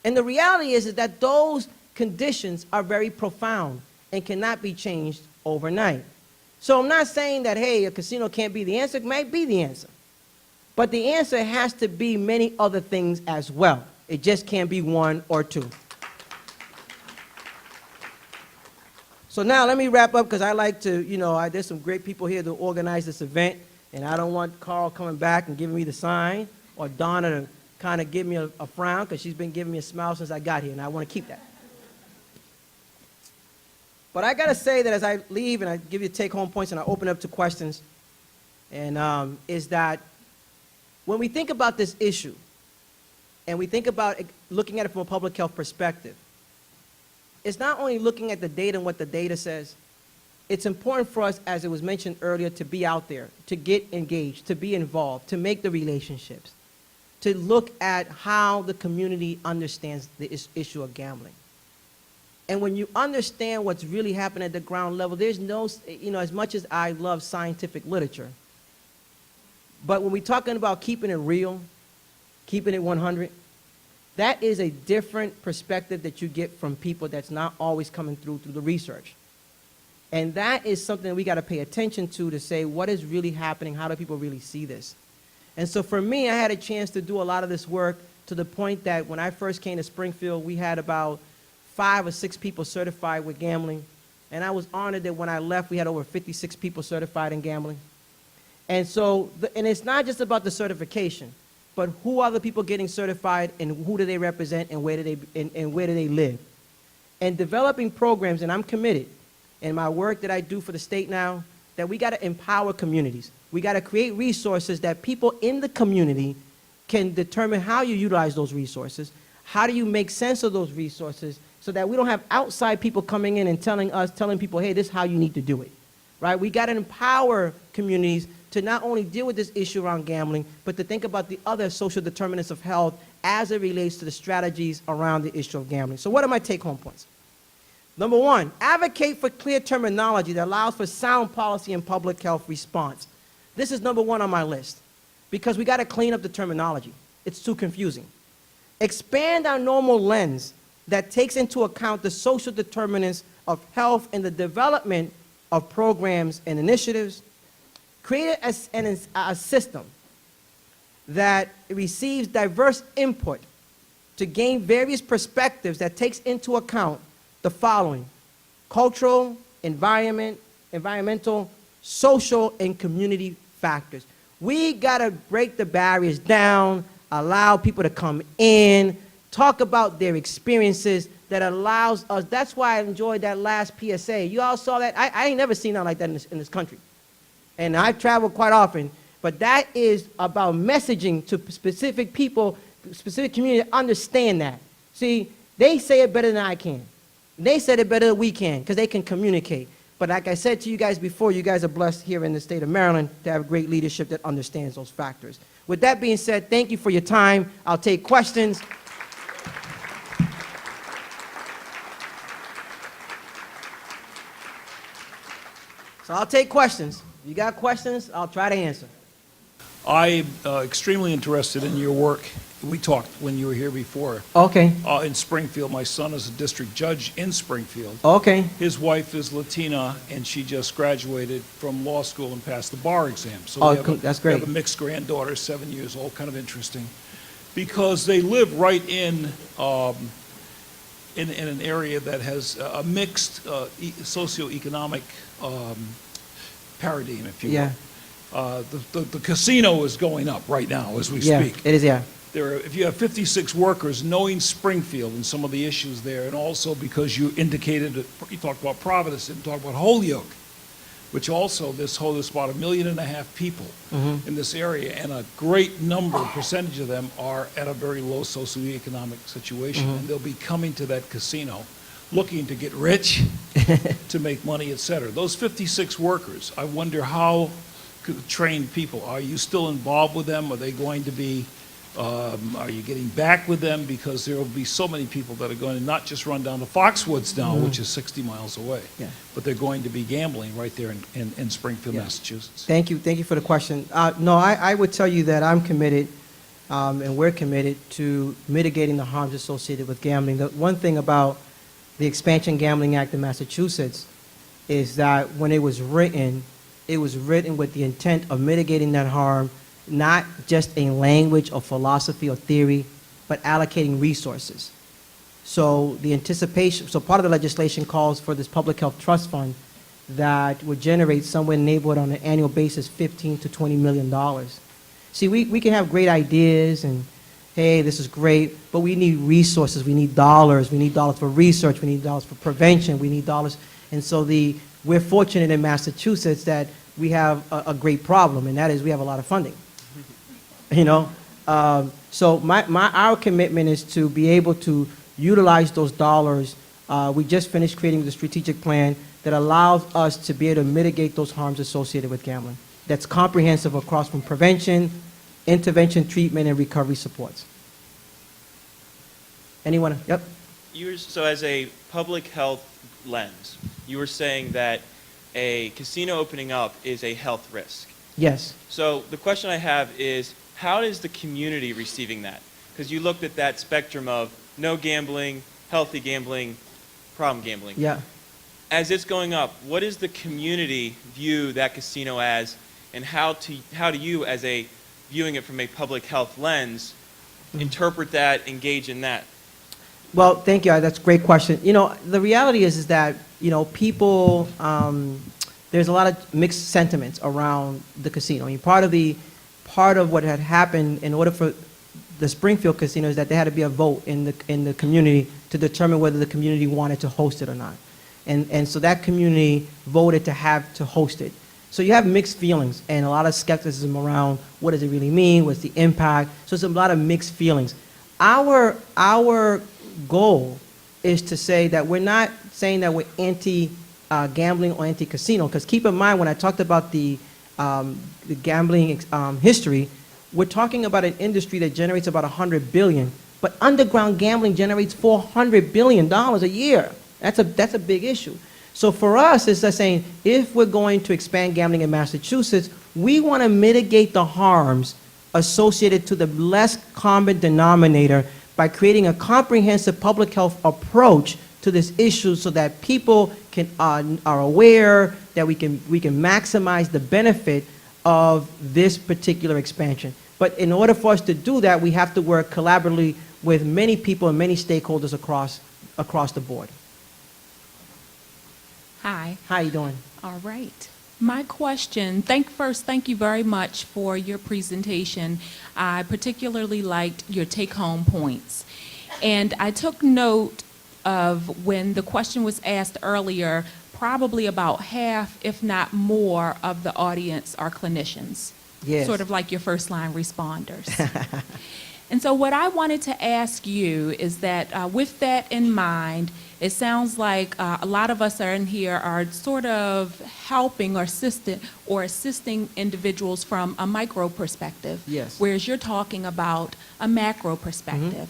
And the reality is that those conditions are very profound and cannot be changed overnight. So I'm not saying that, hey, a casino can't be the answer. It might be the answer. But the answer has to be many other things as well. It just can't be one or two. So now let me wrap up, because I like to, there's some great people here to organize this event. And I don't want Carl coming back and giving me the sign, or Donna to kind of give me a frown, because she's been giving me a smile since I got here, and I want to keep that. But I got to say that as I leave and I give you take-home points and I open up to questions, and is that when we think about this issue, and we think about looking at it from a public health perspective, it's not only looking at the data and what the data says. It's important for us, as it was mentioned earlier, to be out there, to get engaged, to be involved, to make the relationships, to look at how the community understands the issue of gambling. And when you understand what's really happening at the ground level, there's no, as much as I love scientific literature, but when we're talking about keeping it real, keeping it 100, that is a different perspective that you get from people that's not always coming through the research. And that is something that we got to pay attention to say what is really happening, how do people really see this. And so for me, I had a chance to do a lot of this work to the point that when I first came to Springfield, we had about 5 or 6 people certified with gambling. And I was honored that when I left, we had over 56 people certified in gambling. And so, and it's not just about the certification, but who are the people getting certified and who do they represent and where do they live. And developing programs, and I'm committed, in my work that I do for the state now, that we got to empower communities. We got to create resources that people in the community can determine how you utilize those resources. How do you make sense of those resources so that we don't have outside people coming in and telling people, hey, this is how you need to do it, right? We got to empower communities to not only deal with this issue around gambling, but to think about the other social determinants of health as it relates to the strategies around the issue of gambling. So what are my take-home points? Number 1, advocate for clear terminology that allows for sound policy and public health response. This is number 1 on my list, because we got to clean up the terminology. It's too confusing. Expand our normal lens that takes into account the social determinants of health and the development of programs and initiatives. Create a system that receives diverse input to gain various perspectives that takes into account the following: cultural, environmental, social, and community factors. We got to break the barriers down, allow people to come in, talk about their experiences that allows us. That's why I enjoyed that last PSA. You all saw that? I ain't never seen nothing like that in this country. And I travel quite often, but that is about messaging to specific people, specific community, understand that. See, they say it better than I can. They said it better than we can, because they can communicate. But like I said to you guys before, you guys are blessed here in the state of Maryland to have great leadership that understands those factors. With that being said, thank you for your time. I'll take questions. So I'll take questions. If you got questions, I'll try to answer. I'm extremely interested in your work. We talked when you were here before. Okay, In Springfield, my son is a district judge in Springfield. okay, His wife is Latina, and she just graduated from law school and passed the bar exam. So Oh, we have that's we great. have a mixed granddaughter, 7 years old, kind of interesting, because they live right in an area that has a mixed socioeconomic paradigm, if you will. yeah, The casino is going up right now as we yeah, speak. it is, yeah. If you have 56 workers, knowing Springfield and some of the issues there, and also because you indicated, you talked about Providence and talked about Holyoke, which also there's about 1.5 million people in this area, and a great percentage of them are at a very low socioeconomic situation, and they'll be coming to that casino looking to get rich, to make money, et cetera. Those 56 workers, I wonder how trained people, are you still involved with them? Are they going to be are you getting back with them? Because there will be so many people that are going to not just run down to Foxwoods now, which is 60 miles away, Yeah. but they're going to be gambling right there in Springfield, Yeah. Massachusetts. Thank you for the question. No, I would tell you that I'm committed, and we're committed to mitigating the harms associated with gambling. The one thing about the Expansion Gambling Act in Massachusetts is that when it was written with the intent of mitigating that harm, not just a language or philosophy or theory, but allocating resources. So the anticipation, so part of the legislation calls for this public health trust fund that would generate somewhere in the neighborhood on an annual basis $15 to $20 million. See, we can have great ideas and, hey, this is great, but we need resources, we need dollars for research, we need dollars for prevention, we need dollars. And so we're fortunate in Massachusetts that we have a great problem, and that is we have a lot of funding. You know, so our commitment is to be able to utilize those dollars. We just finished creating the strategic plan that allows us to be able to mitigate those harms associated with gambling. That's comprehensive across from prevention, intervention, treatment, and recovery supports. Anyone? Yep. So as a public health lens, you were saying that a casino opening up is a health risk. Yes. So the question I have is, how is the community receiving that? Because you looked at that spectrum of no gambling, healthy gambling, problem gambling. Yeah. As it's going up, what does the community view that casino as, and how do you, as a viewing it from a public health lens, interpret that, engage in that? Well, thank you. That's a great question. You know, the reality is that, you know, people, there's a lot of mixed sentiments around the casino. I mean, part of what had happened in order for the Springfield casino is that there had to be a vote in the community to determine whether the community wanted to host it or not. And so that community voted to host it. So you have mixed feelings and a lot of skepticism around what does it really mean, what's the impact. So it's a lot of mixed feelings. Our goal is to say that we're not saying that we're anti-gambling or anti-casino, because keep in mind when I talked about the gambling history, we're talking about an industry that generates about $100 billion, but underground gambling generates $400 billion a year. That's a big issue. So for us, it's like saying, if we're going to expand gambling in Massachusetts, we want to mitigate the harms associated to the less common denominator by creating a comprehensive public health approach to this issue so that people are aware that we can maximize the benefit of this particular expansion. But in order for us to do that, we have to work collaboratively with many people and many stakeholders across the board. Hi. How you doing? All right. My question, thank you very much for your presentation. I particularly liked your take-home points. And I took note of when the question was asked earlier, probably about half, if not more, of the audience are clinicians. Yes. Sort of like your first-line responders. And so what I wanted to ask you is that with that in mind, it sounds like a lot of us are in here are sort of helping or assisting individuals from a micro perspective. Yes. Whereas you're talking about a macro perspective.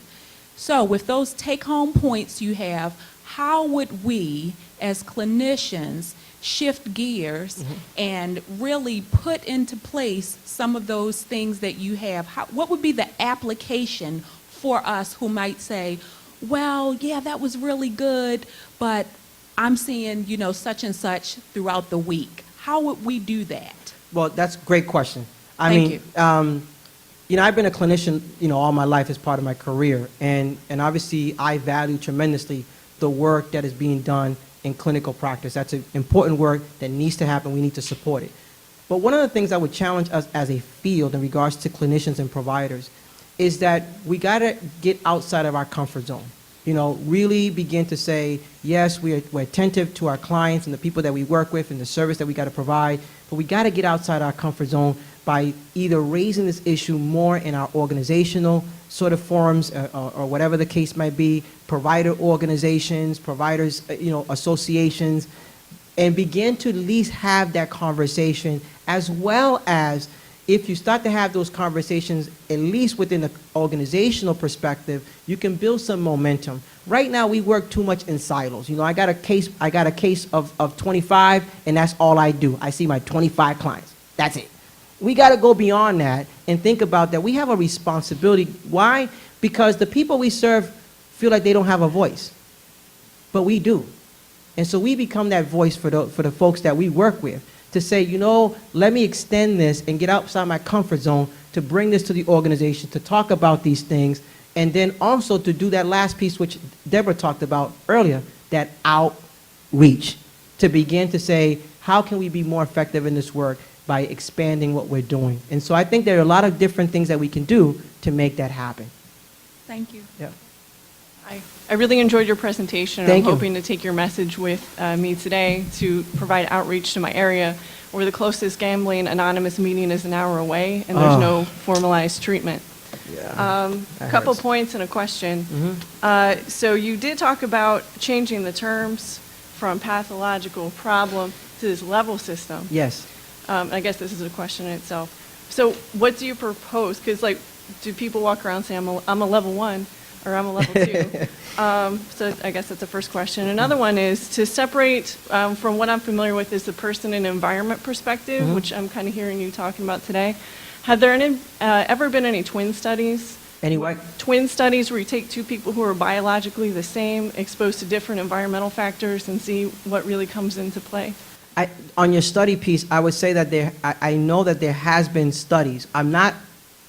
So with those take-home points you have, how would we, as clinicians, shift gears and really put into place some of those things that you have? What would be the application for us who might say, well, yeah, that was really good, but I'm seeing, you know, such and such throughout the week. How would we do that? Well, that's a great question. Thank you. You know, I've been a clinician, you know, all my life as part of my career, and obviously I value tremendously the work that is being done in clinical practice. That's an important work that needs to happen. We need to support it. But one of the things I would challenge us as a field in regards to clinicians and providers is that we got to get outside of our comfort zone. You know, really begin to say, yes, we're attentive to our clients and the people that we work with and the service that we got to provide, but we got to get outside our comfort zone by either raising this issue more in our organizational sort of forums or whatever the case might be, provider organizations, providers, you know, associations, and begin to at least have that conversation, as well as if you start to have those conversations, at least within the organizational perspective, you can build some momentum. Right now, we work too much in silos. You know, I got a case of 25, and that's all I do. I see my 25 clients. That's it. We got to go beyond that and think about that. We have a responsibility. Why? Because the people we serve feel like they don't have a voice, but we do. And so we become that voice for the folks that we work with, to say, you know, let me extend this and get outside my comfort zone to bring this to the organization, to talk about these things, and then also to do that last piece, which Deborah talked about earlier, that outreach, to begin to say, how can we be more effective in this work by expanding what we're doing? And so I think there are a lot of different things that we can do to make that happen. Thank you. Yeah. I really enjoyed your presentation, and Thank I'm you. hoping to take your message with me today to provide outreach to my area, where the closest gambling anonymous meeting is an hour away, and there's Oh. no formalized treatment. Yeah. A couple points and a question. So you did talk about changing the terms from pathological problem to this level system. Yes. I guess this is a question in itself. So what do you propose? Because, like, do people walk around and say, I'm a level 1 or I'm a level 2? So I guess that's the first question. Another one is to separate, from what I'm familiar with, is the person and environment perspective, which I'm kind of hearing you talking about today. Have there ever been any twin studies? Anyway, Twin studies where you take two people who are biologically the same, exposed to different environmental factors, and see what really comes into play? on your study piece, I would say that I know that there has been studies. I'm not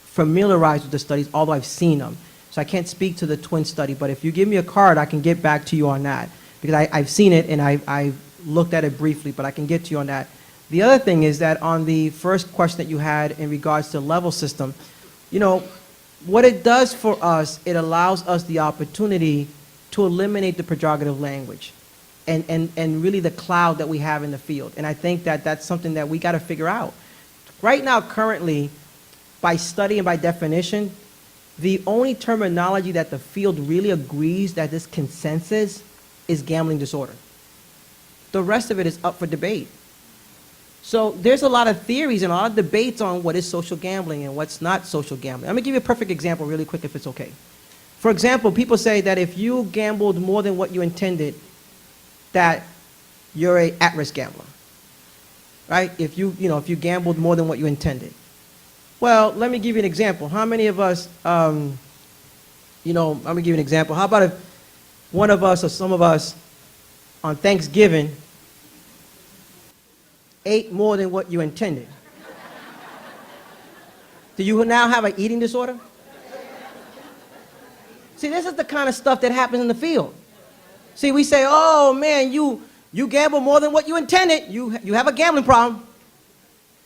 familiarized with the studies, although I've seen them. So I can't speak to the twin study, but if you give me a card, I can get back to you on that. Because I've seen it and I've looked at it briefly, but I can get to you on that. The other thing is that on the first question that you had in regards to level system, you know, what it does for us, it allows us the opportunity to eliminate the pejorative language and really the cloud that we have in the field. And I think that that's something that we got to figure out. Right now, currently, by study and by definition, the only terminology that the field really agrees that this consensus is gambling disorder. The rest of it is up for debate. So there's a lot of theories and a lot of debates on what is social gambling and what's not social gambling. I'm going to give you a perfect example really quick if it's okay. For example, people say that if you gambled more than what you intended, that you're an at-risk gambler, right? If you gambled more than what you intended. Well, let me give you an example. How many of us, I'm going to give you an example. How about if one of us or some of us on Thanksgiving ate more than what you intended? Do you now have an eating disorder? See, this is the kind of stuff that happens in the field. See, we say, oh, man, you gamble more than what you intended. You have a gambling problem.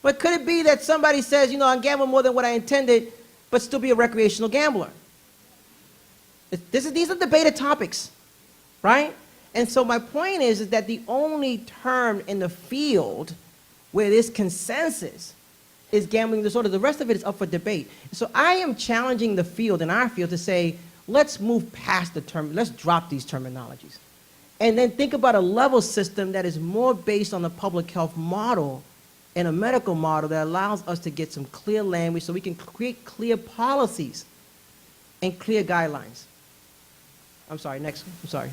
But could it be that somebody says, I gamble more than what I intended, but still be a recreational gambler? These are debated topics, right? And so my point is that the only term in the field where there's consensus is gambling disorder. The rest of it is up for debate. So I am challenging the field and our field to say, let's move past the term, let's drop these terminologies. And then think about a level system that is more based on the public health model and a medical model that allows us to get some clear language so we can create clear policies and clear guidelines. I'm sorry, next, I'm sorry.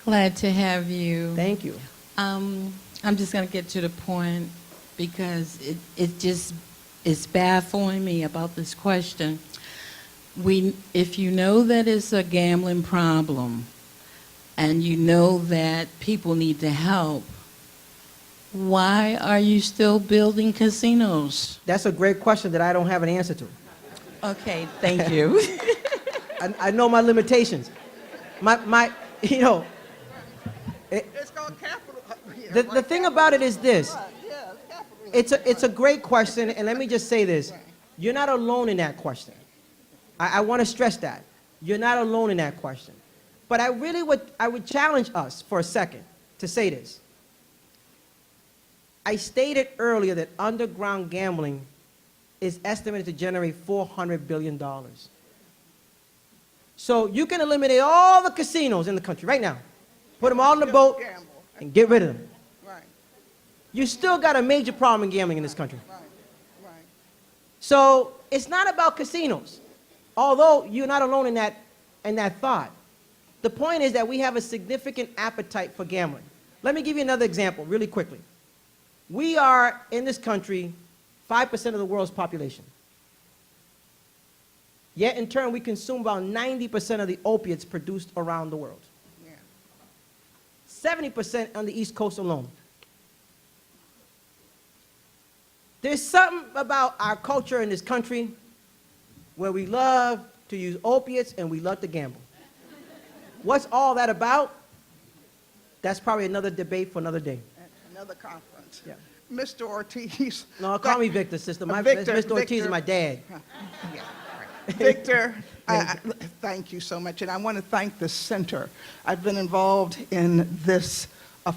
Glad to have you. Thank you. I'm just going to get to the point because it's baffling me about this question. If you know that it's a gambling problem and you know that people need the help, why are you still building casinos? That's a great question that I don't have an answer to. Okay, thank you. I know my limitations. You know, It's called capital. the thing about it is this. It's a great question, and let me just say this. You're not alone in that question. I want to stress that. You're not alone in that question. But I would challenge us for a second to say this. I stated earlier that underground gambling is estimated to generate $400 billion. So you can eliminate all the casinos in the country right now. Put them all in the boat and get rid of them. Right, You still got a major problem in gambling in this country. right, right. So it's not about casinos, although you're not alone in that thought. The point is that we have a significant appetite for gambling. Let me give you another example really quickly. We are, in this country, 5% of the world's population. Yet, in turn, we consume about 90% of the opiates produced around the world. Yeah. 70% on the East Coast alone. There's something about our culture in this country where we love to use opiates and we love to gamble. What's all that about? That's probably another debate for another day. Another conference. Yeah. Mr. Ortiz. No, call me Victor, sister. Victor, Mr. Ortiz is Victor. my dad. Yeah, right. Victor, thank you so much. And I want to thank the center. I've been involved in this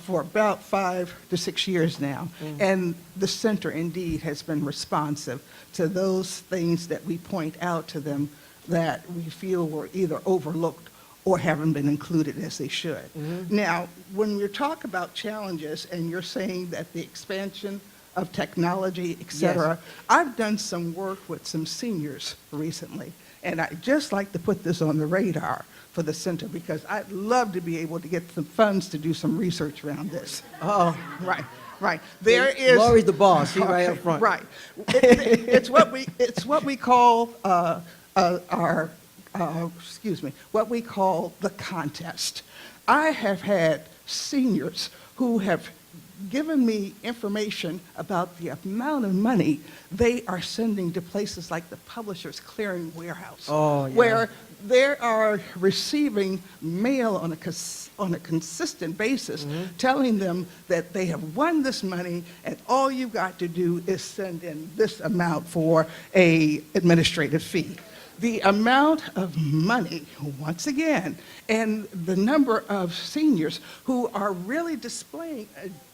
for about 5 to 6 years now. And the center indeed has been responsive to those things that we point out to them that we feel were either overlooked or haven't been included as they should. Now, when you talk about challenges and you're saying that the expansion of technology, et cetera, Yes. I've done some work with some seniors recently, and I'd just like to put this on the radar for the center because I'd love to be able to get some funds to do some research around this. Uh-oh. Right, right. There is. Lori's the boss. She's right up Okay, front. Right. It's what we call what we call the contest. I have had seniors who have given me information about the amount of money they are sending to places like the Publishers Clearing Warehouse, Oh, yeah. where they are receiving mail on a consistent basis telling them that they have won this money and all you've got to do is send in this amount for a administrative fee. The amount of money, once again, and the number of seniors who are really displaying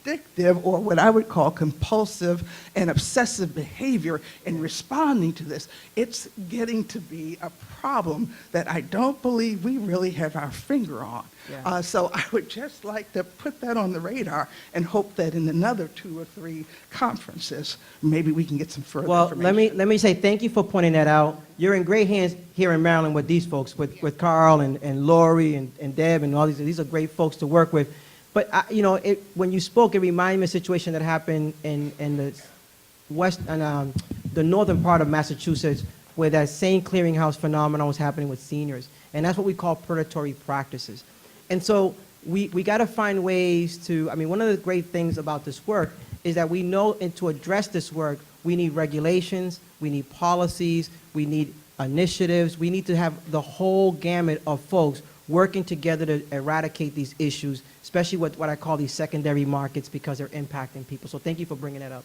addictive or what I would call compulsive and obsessive behavior in responding to this, it's getting to be a problem that I don't believe we really have our finger on. Yeah. So I would just like to put that on the radar and hope that in another 2 or 3 conferences, maybe we can get some further Well, information. let me say thank you for pointing that out. You're in great hands here in Maryland with these folks, with Carl and Lori and Deb and all these. These are great folks to work with. But when you spoke, it reminded me of a situation that happened in the the northern part of Massachusetts, where that same clearinghouse phenomenon was happening with seniors, and that's what we call predatory practices. And so we got to find ways to. I mean, one of the great things about this work is that we know, and to address this work, we need regulations, we need policies, we need initiatives, we need to have the whole gamut of folks working together to eradicate these issues, especially with what I call these secondary markets, because they're impacting people. So thank you for bringing that up.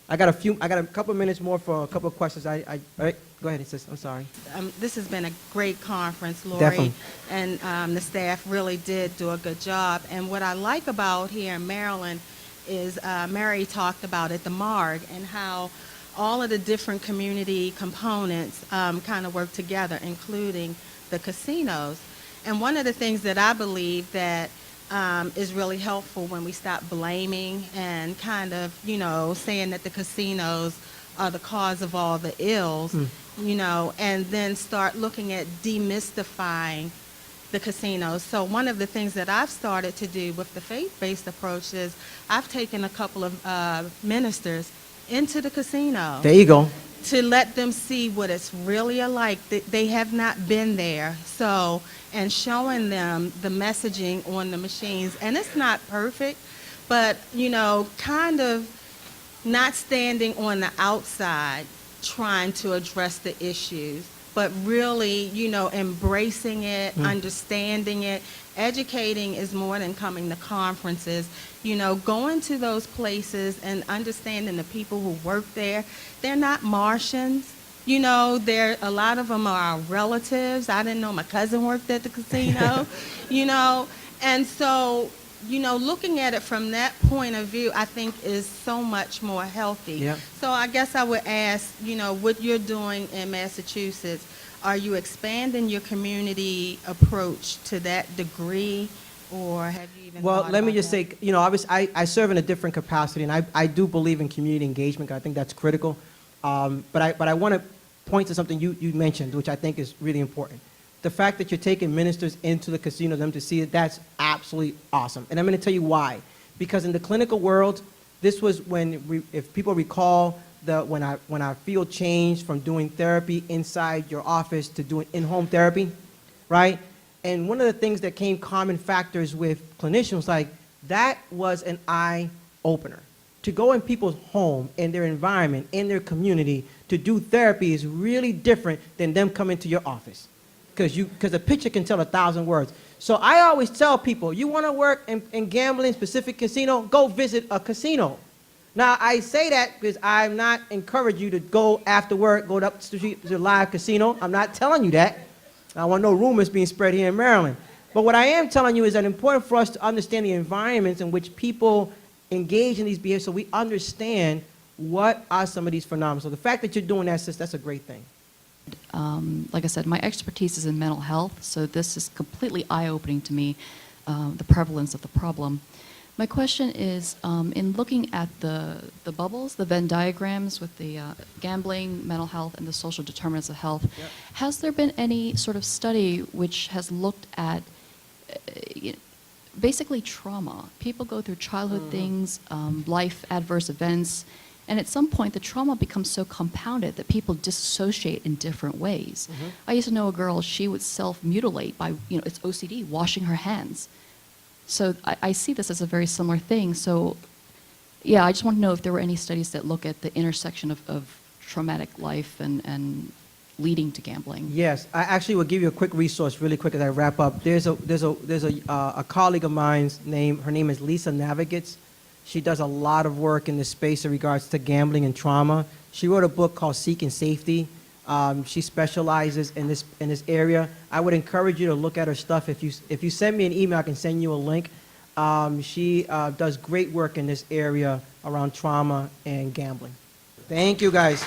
I got a couple of minutes more for a couple of questions. All right, go ahead, sis. I'm sorry. This has been a great conference, Lori. Definitely. And the staff really did do a good job. And what I like about here in Maryland is Mary talked about it, the MARG, and how all of the different community components kind of work together, including the casinos. And one of the things that I believe that is really helpful when we stop blaming and kind of, saying that the casinos are the cause of all the ills, and then start looking at demystifying the casinos. So one of the things that I've started to do with the faith-based approach is I've taken a couple of ministers into the casino There you go. to let them see what it's really like. They have not been there. So, and showing them the messaging on the machines. And it's not perfect, but, you know, kind of not standing on the outside trying to address the issues, but really, you know, embracing it, understanding it. Educating is more than coming to conferences. You know, going to those places and understanding the people who work there. They're not Martians. You know, a lot of them are our relatives. I didn't know my cousin worked at the casino, you know. And so, you know, looking at it from that point of view, I think is so much more healthy. Yep. So I guess I would ask, you know, what you're doing in Massachusetts, are you expanding your community approach to that degree, or have you even Well, thought let me about just that? say, you know, obviously, I serve in a different capacity, and I do believe in community engagement. I think that's critical. But I want to point to something you mentioned, which I think is really important. The fact that you're taking ministers into the casino, them to see it, that's absolutely awesome. And I'm going to tell you why. Because in the clinical world, this was when, if people recall, when our field changed from doing therapy inside your office to doing in-home therapy, right? And one of the things that came common factors with clinicians, like, that was an eye-opener. To go in people's home, in their environment, in their community, to do therapy is really different than them coming to your office. Because a picture can tell 1,000 words. So I always tell people, you want to work in gambling, specific casino, go visit a casino. Now, I say that because I'm not encouraging you to go after work, go up the street to a live casino. I'm not telling you that. I want no rumors being spread here in Maryland. But what I am telling you is that it's important for us to understand the environments in which people engage in these behaviors so we understand what are some of these phenomena. So the fact that you're doing that, sis, that's a great thing. Like I said, my expertise is in mental health, so this is completely eye-opening to me, the prevalence of the problem. My question is, in looking at the bubbles, the Venn diagrams with the gambling, mental health, and the social determinants of health, Yep. has there been any sort of study which has looked at basically trauma? People go through childhood things, life adverse events, and at some point the trauma becomes so compounded that people disassociate in different ways. I used to know a girl, she would self-mutilate by, it's OCD, washing her hands. So I see this as a very similar thing. So yeah, I just want to know if there were any studies that look at the intersection of traumatic life and leading to gambling. Yes, I actually will give you a quick resource really quick as I wrap up. There's a colleague of mine's her name is Lisa Navigates. She does a lot of work in this space in regards to gambling and trauma. She wrote a book called Seeking Safety. She specializes in this area. I would encourage you to look at her stuff. If you send me an email, I can send you a link. She does great work in this area around trauma and gambling. Thank you, guys.